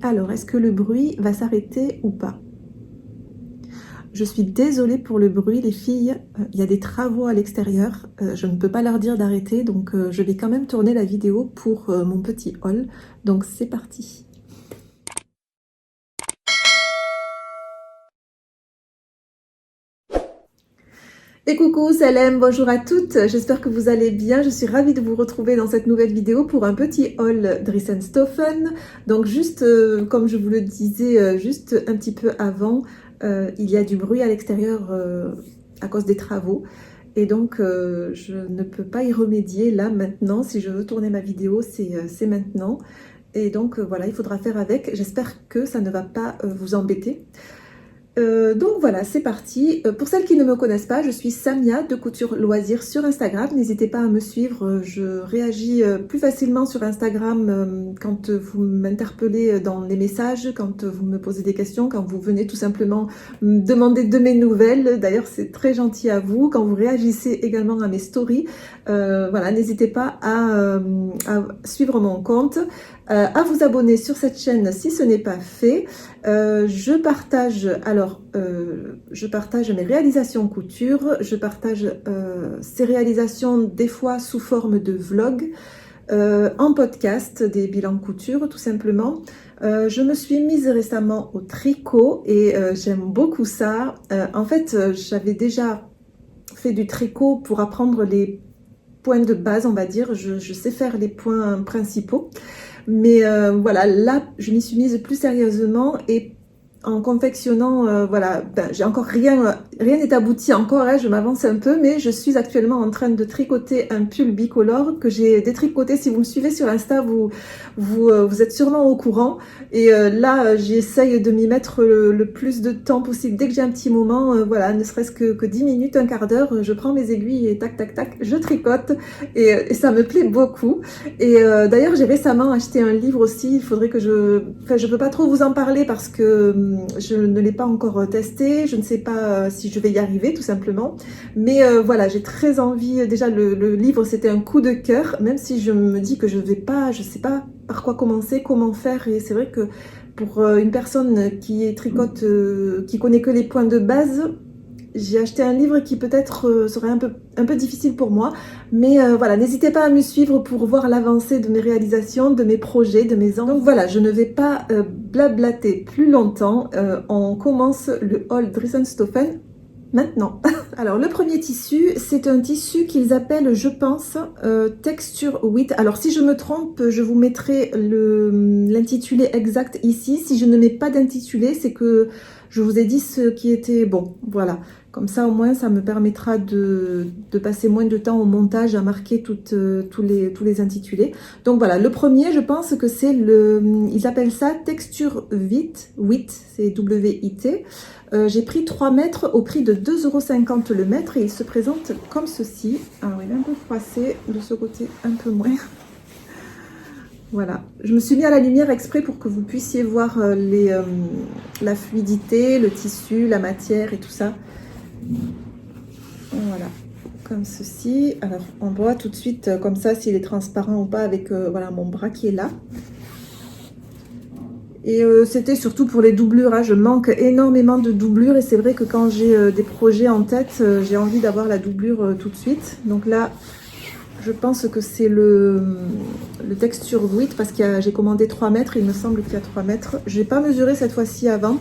Alors, est-ce que le bruit va s'arrêter ou pas? Je suis désolée pour le bruit, les filles. Il y a des travaux à l'extérieur. Je ne peux pas leur dire d'arrêter, donc je vais quand même tourner la vidéo pour mon petit haul. Donc, c'est parti. Et coucou, Salem, bonjour à toutes, j'espère que vous allez bien, je suis ravie de vous retrouver dans cette nouvelle vidéo pour un petit haul Dressenstoffen. Donc juste, comme je vous le disais juste un petit peu avant, il y a du bruit à l'extérieur à cause des travaux. Et donc je ne peux pas y remédier là maintenant, si je veux tourner ma vidéo c'est maintenant. Et donc voilà, il faudra faire avec, j'espère que ça ne va pas vous embêter. Donc voilà, c'est parti. Pour celles qui ne me connaissent pas, je suis Samia de Couture Loisirs sur Instagram. N'hésitez pas à me suivre, je réagis plus facilement sur Instagram quand vous m'interpellez dans les messages, quand vous me posez des questions, quand vous venez tout simplement me demander de mes nouvelles. D'ailleurs, c'est très gentil à vous. Quand vous réagissez également à mes stories, voilà, n'hésitez pas à suivre mon compte. À vous abonner sur cette chaîne si ce n'est pas fait. Je partage mes réalisations couture, je partage ces réalisations des fois sous forme de vlog, en podcast, des bilans couture tout simplement. Je me suis mise récemment au tricot et j'aime beaucoup ça. En fait, j'avais déjà fait du tricot pour apprendre les points de base, on va dire. Je sais faire les points principaux. Mais voilà, là, je m'y suis mise plus sérieusement et en confectionnant, voilà, j'ai encore rien n'est abouti encore, hein, je m'avance un peu, mais je suis actuellement en train de tricoter un pull bicolore que j'ai détricoté. Si vous me suivez sur Insta, vous êtes sûrement au courant. Et là, j'essaye de m'y mettre le plus de temps possible. Dès que j'ai un petit moment, voilà, ne serait-ce que 10 minutes, un quart d'heure, je prends mes aiguilles et tac, tac, tac, je tricote. Et ça me plaît beaucoup. Et d'ailleurs, j'ai récemment acheté un livre aussi. Il faudrait que je peux pas trop vous en parler parce que je ne l'ai pas encore testé. Je ne sais pas si je vais y arriver, tout simplement. Mais voilà, j'ai très envie. Déjà, le livre, c'était un coup de cœur, même si je me dis que je sais pas par quoi commencer, comment faire. Et c'est vrai que pour une personne qui tricote, qui connaît que les points de base, j'ai acheté un livre qui peut-être serait un peu difficile pour moi, mais voilà, n'hésitez pas à me suivre pour voir l'avancée de mes réalisations, de mes projets, de mes envies. Donc voilà, je ne vais pas blablater plus longtemps, on commence le haul Dressenstoffen maintenant. Alors le premier tissu, c'est un tissu qu'ils appellent, je pense, Texture 8. Alors si je me trompe, je vous mettrai l'intitulé exact ici. Si je ne mets pas d'intitulé, c'est que je vous ai dit ce qui était bon. Voilà. Comme ça, au moins, ça me permettra de passer moins de temps au montage à marquer tous les intitulés. Donc voilà, le premier, je pense que c'est ils appellent ça Texture 8, 8, c'est W-I-T. J'ai pris 3 mètres au prix de 2,50 € le mètre et il se présente comme ceci. Alors, il est un peu froissé, de ce côté un peu moins. Voilà, je me suis mis à la lumière exprès pour que vous puissiez voir la fluidité, le tissu, la matière et tout ça. Voilà, comme ceci. Alors, on voit tout de suite comme ça s'il est transparent ou pas avec voilà, mon bras qui est là. Et c'était surtout pour les doublures, hein. Je manque énormément de doublures et c'est vrai que quand j'ai des projets en tête, j'ai envie d'avoir la doublure tout de suite. Donc là, je pense que c'est le texture 8 parce que j'ai commandé 3 mètres, il me semble qu'il y a 3 mètres. Je n'ai pas mesuré cette fois-ci avant.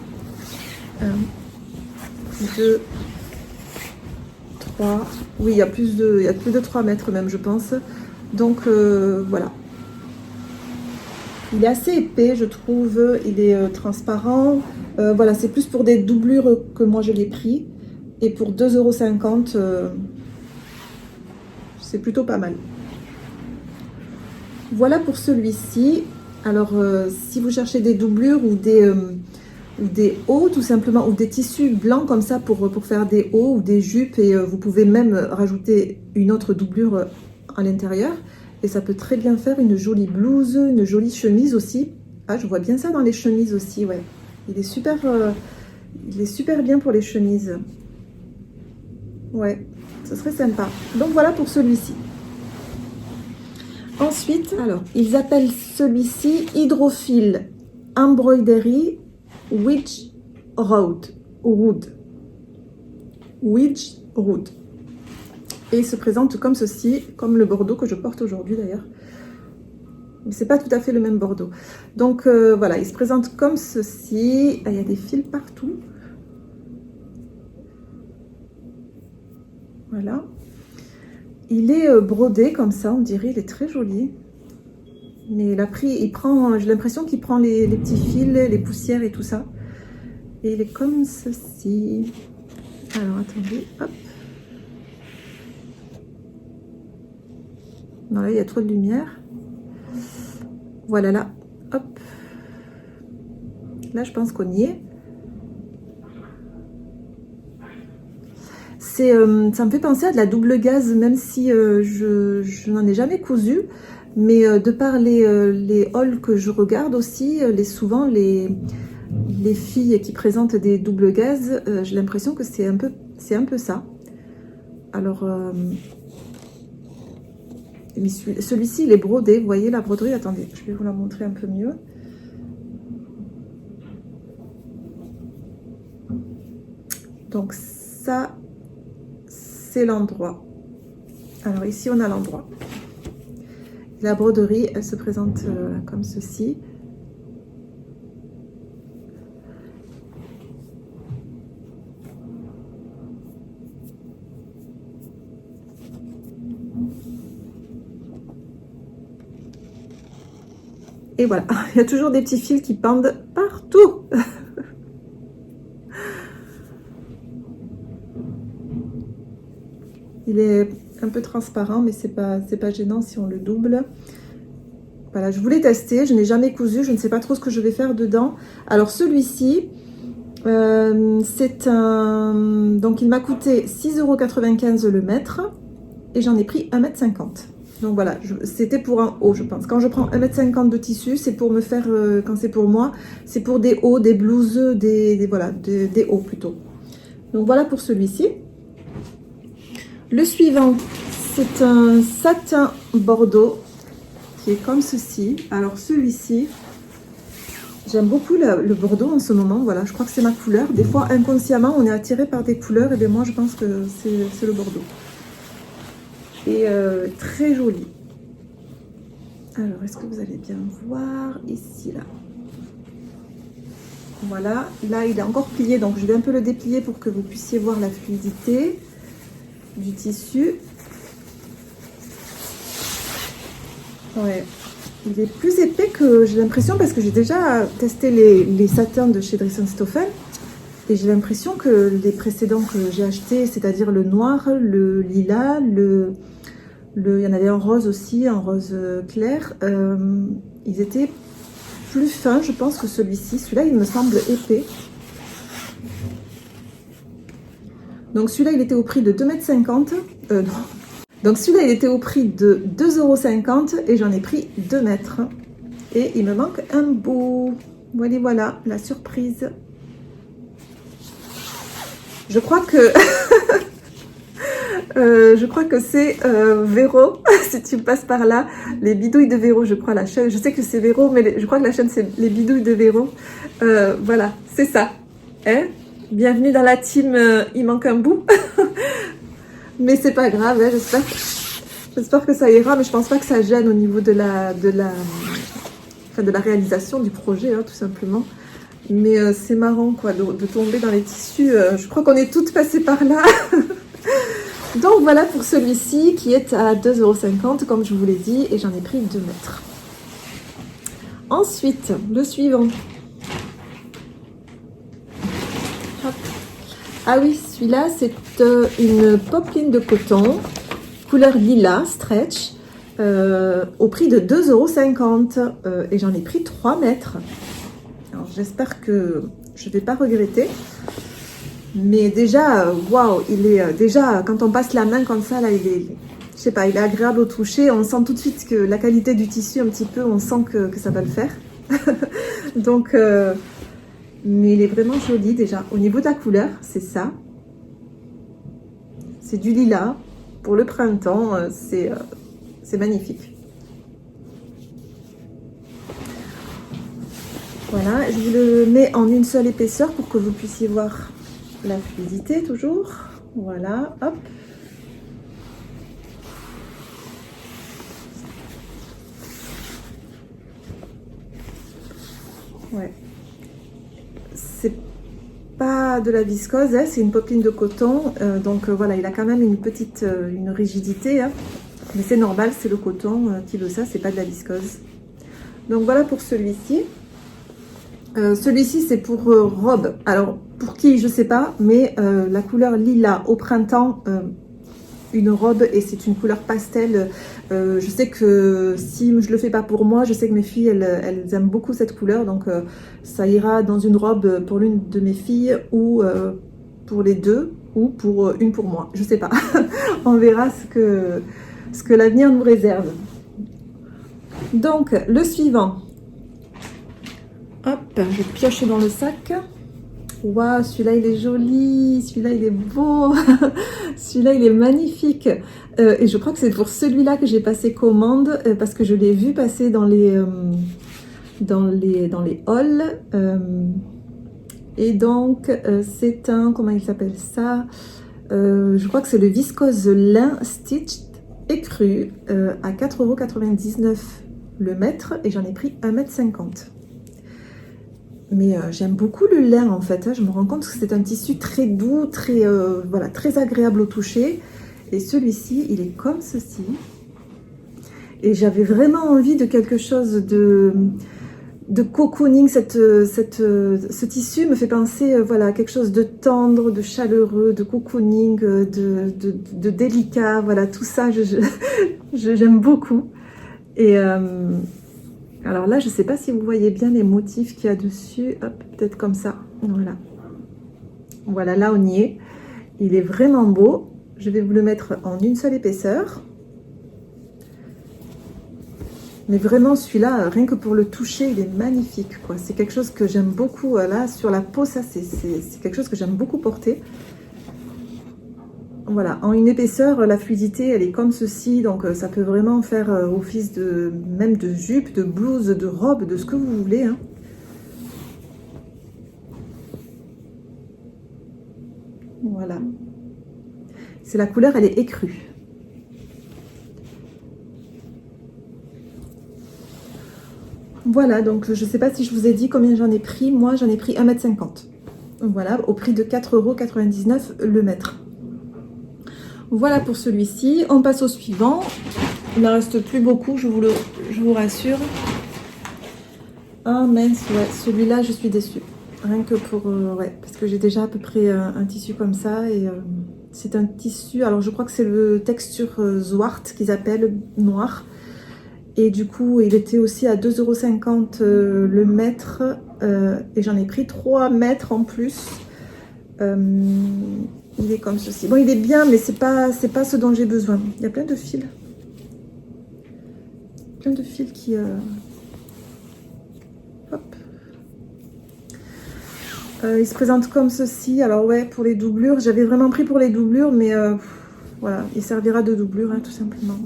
2, 3, oui, il y a plus de 3 mètres même, je pense. Donc voilà. Il est assez épais, je trouve. Il est transparent. Voilà, c'est plus pour des doublures que moi je l'ai pris. Et pour 2,50 €, c'est plutôt pas mal. Voilà pour celui-ci. Alors, si vous cherchez des doublures ou des hauts, tout simplement, ou des tissus blancs comme ça pour faire des hauts ou des jupes, et vous pouvez même rajouter une autre doublure à l'intérieur. Et ça peut très bien faire une jolie blouse, une jolie chemise aussi. Ah, je vois bien ça dans les chemises aussi, ouais. Il est super bien pour les chemises. Ouais, ce serait sympa. Donc voilà pour celui-ci. Ensuite, alors, ils appellent celui-ci hydrophile Embroidery Widge Road. Widge Road. Et il se présente comme ceci, comme le bordeaux que je porte aujourd'hui d'ailleurs. Mais c'est pas tout à fait le même bordeaux. Donc voilà, il se présente comme ceci. Ah, il y a des fils partout. Voilà. Il est brodé comme ça, on dirait, il est très joli. Mais j'ai l'impression qu'il prend les petits fils, les poussières et tout ça. Et il est comme ceci. Alors attendez, hop. Non, là il y a trop de lumière. Voilà, là, hop. Là je pense qu'on y est. Ça me fait penser à de la double gaze, même si je n'en ai jamais cousu. Mais de par les hauls que je regarde aussi, souvent les filles qui présentent des doubles gazes, j'ai l'impression que c'est un peu ça. Alors, celui-ci, il est brodé. Vous voyez la broderie? Attendez, je vais vous la montrer un peu mieux. Donc ça, c'est l'endroit. Alors ici, on a l'endroit. La broderie, elle se présente comme ceci. Et voilà, il y a toujours des petits fils qui pendent partout. Il est un peu transparent, mais c'est pas gênant si on le double. Voilà, je voulais tester, je n'ai jamais cousu, je ne sais pas trop ce que je vais faire dedans. Alors celui-ci, donc il m'a coûté 6,95 € le mètre et j'en ai pris 1,50 m. Donc voilà, c'était pour un haut, je pense. Quand je prends 1,50 m de tissu, c'est pour me faire, quand c'est pour moi, c'est pour des hauts, des blouses, voilà, des hauts plutôt. Donc voilà pour celui-ci. Le suivant, c'est un satin bordeaux qui est comme ceci. Alors celui-ci, j'aime beaucoup le bordeaux en ce moment. Voilà, je crois que c'est ma couleur. Des fois, inconsciemment, on est attiré par des couleurs. Et bien moi, je pense que c'est le bordeaux. Et très joli. Alors, est-ce que vous allez bien voir ici, là? Voilà, là, il est encore plié. Donc, je vais un peu le déplier pour que vous puissiez voir la fluidité du tissu. Ouais, il est plus épais que j'ai l'impression parce que j'ai déjà testé les satins de chez Dresden-Stoffen et j'ai l'impression que les précédents que j'ai achetés, c'est-à-dire le noir, le lilas, il y en avait un rose aussi, un rose clair, ils étaient plus fins, je pense, que celui-ci. Celui-là, il me semble épais. Donc celui-là, il était au prix de 2,50 m. Non. Donc celui-là, il était au prix de 2,50 € et j'en ai pris 2 mètres. Et il me manque un bout. Voilà, la surprise. Je crois que c'est Véro, si tu passes par là, les bidouilles de Véro, je crois la chaîne. Je sais que c'est Véro, mais je crois que la chaîne c'est les bidouilles de Véro. Voilà, c'est ça. Hein? Bienvenue dans la team il manque un bout. Mais c'est pas grave, hein, j'espère que ça ira, mais je pense pas que ça gêne au niveau de la réalisation du projet, hein, tout simplement. Mais c'est marrant quoi, de tomber dans les tissus. Je crois qu'on est toutes passées par là. Donc voilà pour celui-ci qui est à 2,50 € comme je vous l'ai dit, et j'en ai pris 2 mètres. Ensuite, le suivant. Hop. Ah oui, celui-là, c'est une popeline de coton, couleur lilas, stretch, au prix de 2,50 €. Et j'en ai pris 3 mètres. Alors j'espère que je ne vais pas regretter. Mais déjà, waouh, il est déjà, quand on passe la main comme ça, là, je sais pas, il est agréable au toucher. On sent tout de suite que la qualité du tissu, un petit peu, on sent que ça va le faire. Donc, mais il est vraiment joli déjà. Au niveau de la couleur, c'est ça. C'est du lilas. Pour le printemps, c'est magnifique. Voilà, je vous le mets en une seule épaisseur pour que vous puissiez voir la fluidité toujours. Voilà, hop. Ouais. C'est pas de la viscose, hein, c'est une popeline de coton. Donc voilà, il a quand même une petite une rigidité. Hein, mais c'est normal, c'est le coton qui veut ça, c'est pas de la viscose. Donc voilà pour celui-ci. Celui-ci c'est pour robe. Alors pour qui je sais pas, mais la couleur lilas au printemps, une robe, et c'est une couleur pastel. Je sais que si je le fais pas pour moi, je sais que mes filles elles aiment beaucoup cette couleur, donc ça ira dans une robe pour l'une de mes filles ou pour les deux, ou pour une pour moi, je sais pas. On verra ce que l'avenir nous réserve. Donc le suivant, hop, je pioche dans le sac. Waouh, celui-là il est joli, celui-là il est beau, celui-là il est magnifique. Et je crois que c'est pour celui-là que j'ai passé commande, parce que je l'ai vu passer dans les hauls. Et donc c'est un, comment il s'appelle ça, je crois que c'est le viscose lin stitched écru à 4,99 € le mètre, et j'en ai pris 1,50 m. Mais j'aime beaucoup le lin en fait, hein. Je me rends compte que c'est un tissu très doux, très, voilà, très agréable au toucher. Et celui-ci, il est comme ceci. Et j'avais vraiment envie de quelque chose de cocooning. Ce tissu me fait penser voilà, à quelque chose de tendre, de chaleureux, de cocooning, de délicat. Voilà, tout ça, j'aime beaucoup. Et alors là, je ne sais pas si vous voyez bien les motifs qu'il y a dessus. Hop, peut-être comme ça. Voilà. Voilà, là on y est. Il est vraiment beau. Je vais vous le mettre en une seule épaisseur. Mais vraiment, celui-là, rien que pour le toucher, il est magnifique, quoi. C'est quelque chose que j'aime beaucoup. Là, sur la peau, ça, c'est quelque chose que j'aime beaucoup porter. Voilà, en une épaisseur, la fluidité, elle est comme ceci, donc ça peut vraiment faire office de même de jupe, de blouse, de robe, de ce que vous voulez. Hein. Voilà. C'est la couleur, elle est écrue. Voilà, donc je ne sais pas si je vous ai dit combien j'en ai pris. Moi, j'en ai pris 1,50 m. Voilà, au prix de 4,99 € le mètre. Voilà pour celui-ci. On passe au suivant. Il ne reste plus beaucoup, je vous rassure. Ah mince, ouais, celui-là, je suis déçue. Rien que pour... ouais, parce que j'ai déjà à peu près un tissu comme ça. Et c'est un tissu... Alors, je crois que c'est le texture Zwart qu'ils appellent, noir. Et du coup, il était aussi à 2,50 € le mètre. Et j'en ai pris 3 mètres en plus. Il est comme ceci. Bon, il est bien, mais c'est pas ce dont j'ai besoin. Il y a plein de fils. Plein de fils qui... Hop. Il se présente comme ceci. Alors ouais, pour les doublures, j'avais vraiment pris pour les doublures, mais voilà, il servira de doublure, hein, tout simplement.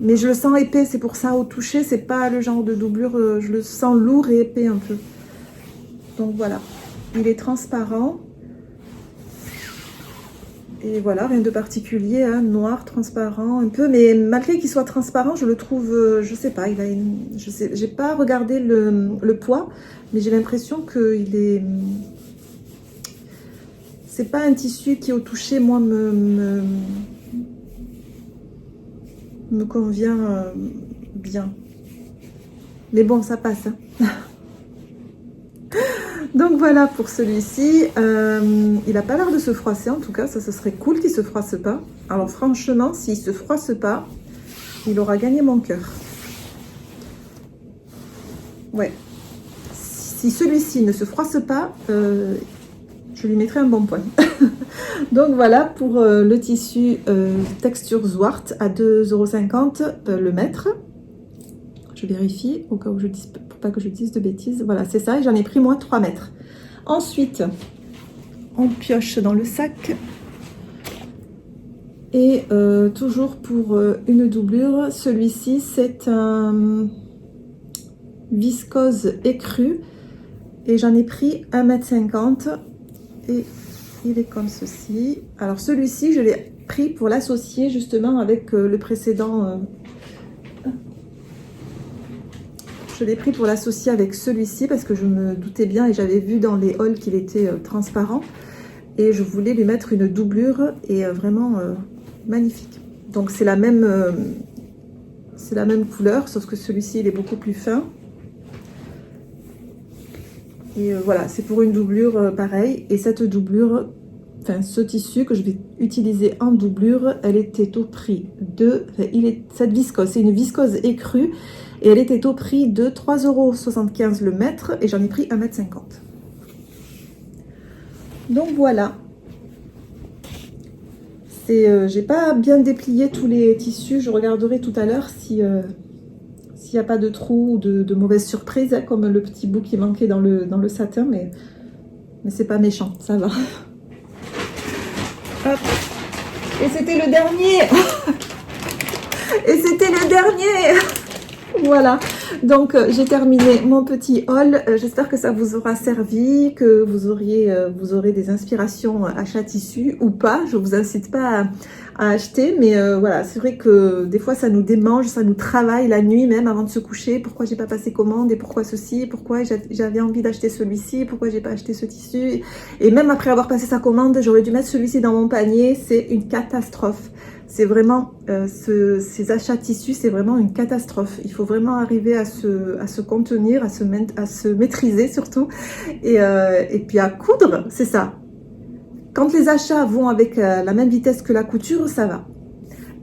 Mais je le sens épais, c'est pour ça, au toucher, c'est pas le genre de doublure, je le sens lourd et épais un peu. Donc voilà, il est transparent. Et voilà, rien de particulier, hein, noir, transparent un peu, mais malgré qu'il soit transparent, je le trouve, je sais pas, il a une, je sais, j'ai pas regardé le poids, mais j'ai l'impression qu'il est, c'est pas un tissu qui au toucher, moi, me convient bien. Mais bon, ça passe, hein. Donc voilà pour celui-ci. Il n'a pas l'air de se froisser, en tout cas, ça serait cool qu'il ne se froisse pas. Alors franchement, s'il ne se froisse pas, il aura gagné mon cœur. Ouais. Si celui-ci ne se froisse pas, je lui mettrai un bon point. Donc voilà pour le tissu texture Zwart à 2,50 € le mètre. Je vérifie au cas où pour pas que je dise de bêtises. Voilà, c'est ça. Et j'en ai pris moi 3 mètres. Ensuite, on pioche dans le sac. Et toujours pour une doublure, celui-ci, c'est un viscose écru Et j'en ai pris 1,50 m et il est comme ceci. Alors celui-ci, je l'ai pris pour l'associer justement avec le précédent. Je l'ai pris pour l'associer avec celui-ci parce que je me doutais bien et j'avais vu dans les hauls qu'il était transparent. Et je voulais lui mettre une doublure et vraiment magnifique. Donc c'est la même couleur, sauf que celui-ci il est beaucoup plus fin. Et voilà, c'est pour une doublure pareil. Et cette doublure, enfin ce tissu que je vais utiliser en doublure, elle était au prix de... cette viscose, c'est une viscose écrue. Et elle était au prix de 3,75 € le mètre. Et j'en ai pris 1,50 m. Donc voilà. J'ai pas bien déplié tous les tissus. Je regarderai tout à l'heure si... s'il n'y a pas de trous ou de mauvaises surprises, hein, comme le petit bout qui manquait dans le satin, mais c'est pas méchant, ça va. Hop. Et c'était le dernier. Et c'était le dernier. Voilà, donc j'ai terminé mon petit haul. J'espère que ça vous aura servi, que vous aurez des inspirations achat tissu ou pas. Je vous incite pas à acheter, mais voilà, c'est vrai que des fois ça nous démange, ça nous travaille la nuit même avant de se coucher. Pourquoi j'ai pas passé commande et pourquoi ceci, pourquoi j'avais envie d'acheter celui-ci, pourquoi j'ai pas acheté ce tissu. Et même après avoir passé sa commande, j'aurais dû mettre celui-ci dans mon panier. C'est une catastrophe. C'est vraiment, ces achats tissus, c'est vraiment une catastrophe. Il faut vraiment arriver à se contenir, à se maîtriser surtout, et puis à coudre, c'est ça. Quand les achats vont avec la même vitesse que la couture, ça va.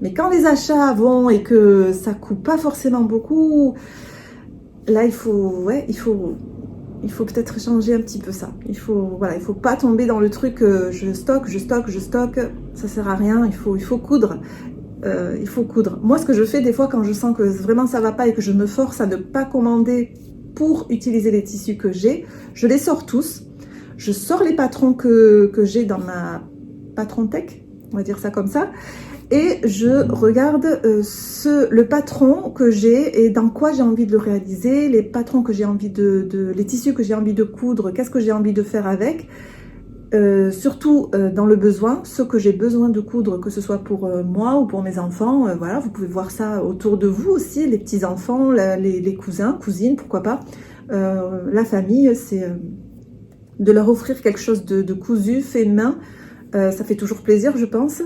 Mais quand les achats vont et que ça coupe pas forcément beaucoup, là il faut peut-être changer un petit peu ça. Il faut pas tomber dans le truc je stocke, ça sert à rien, il faut coudre. Il faut coudre. Moi, ce que je fais des fois quand je sens que vraiment ça va pas et que je me force à ne pas commander pour utiliser les tissus que j'ai, je les sors tous. Je sors les patrons que j'ai dans ma Patrontech, on va dire ça comme ça. Et je regarde le patron que j'ai et dans quoi j'ai envie de le réaliser, les patrons que j'ai envie les tissus que j'ai envie de coudre, qu'est-ce que j'ai envie de faire avec. Surtout dans le besoin, ce que j'ai besoin de coudre, que ce soit pour moi ou pour mes enfants, voilà, vous pouvez voir ça autour de vous aussi, les petits-enfants, les cousins, cousines, pourquoi pas. La famille, c'est de leur offrir quelque chose de cousu, fait main, ça fait toujours plaisir, je pense.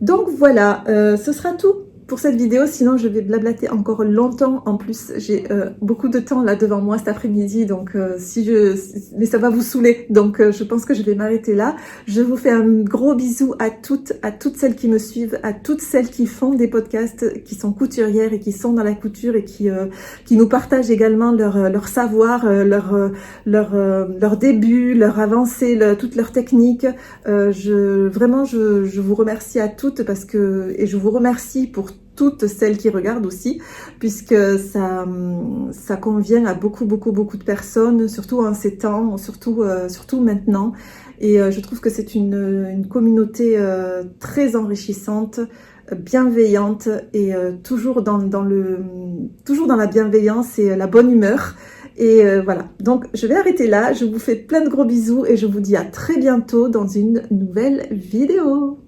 Donc voilà, ce sera tout pour cette vidéo, sinon je vais blablater encore longtemps. En plus, j'ai beaucoup de temps là devant moi cet après-midi, donc mais ça va vous saouler, donc je pense que je vais m'arrêter là. Je vous fais un gros bisou à toutes celles qui me suivent, à toutes celles qui font des podcasts, qui sont couturières et qui sont dans la couture et qui nous partagent également leur savoir, leur début, leur avancée, toutes leurs techniques. Vraiment, je vous remercie à toutes et je vous remercie pour toutes celles qui regardent aussi, puisque ça convient à beaucoup de personnes, surtout en ces temps, surtout maintenant. Et je trouve que c'est une communauté très enrichissante, bienveillante et toujours dans la bienveillance et la bonne humeur. Et voilà, donc je vais arrêter là, je vous fais plein de gros bisous et je vous dis à très bientôt dans une nouvelle vidéo.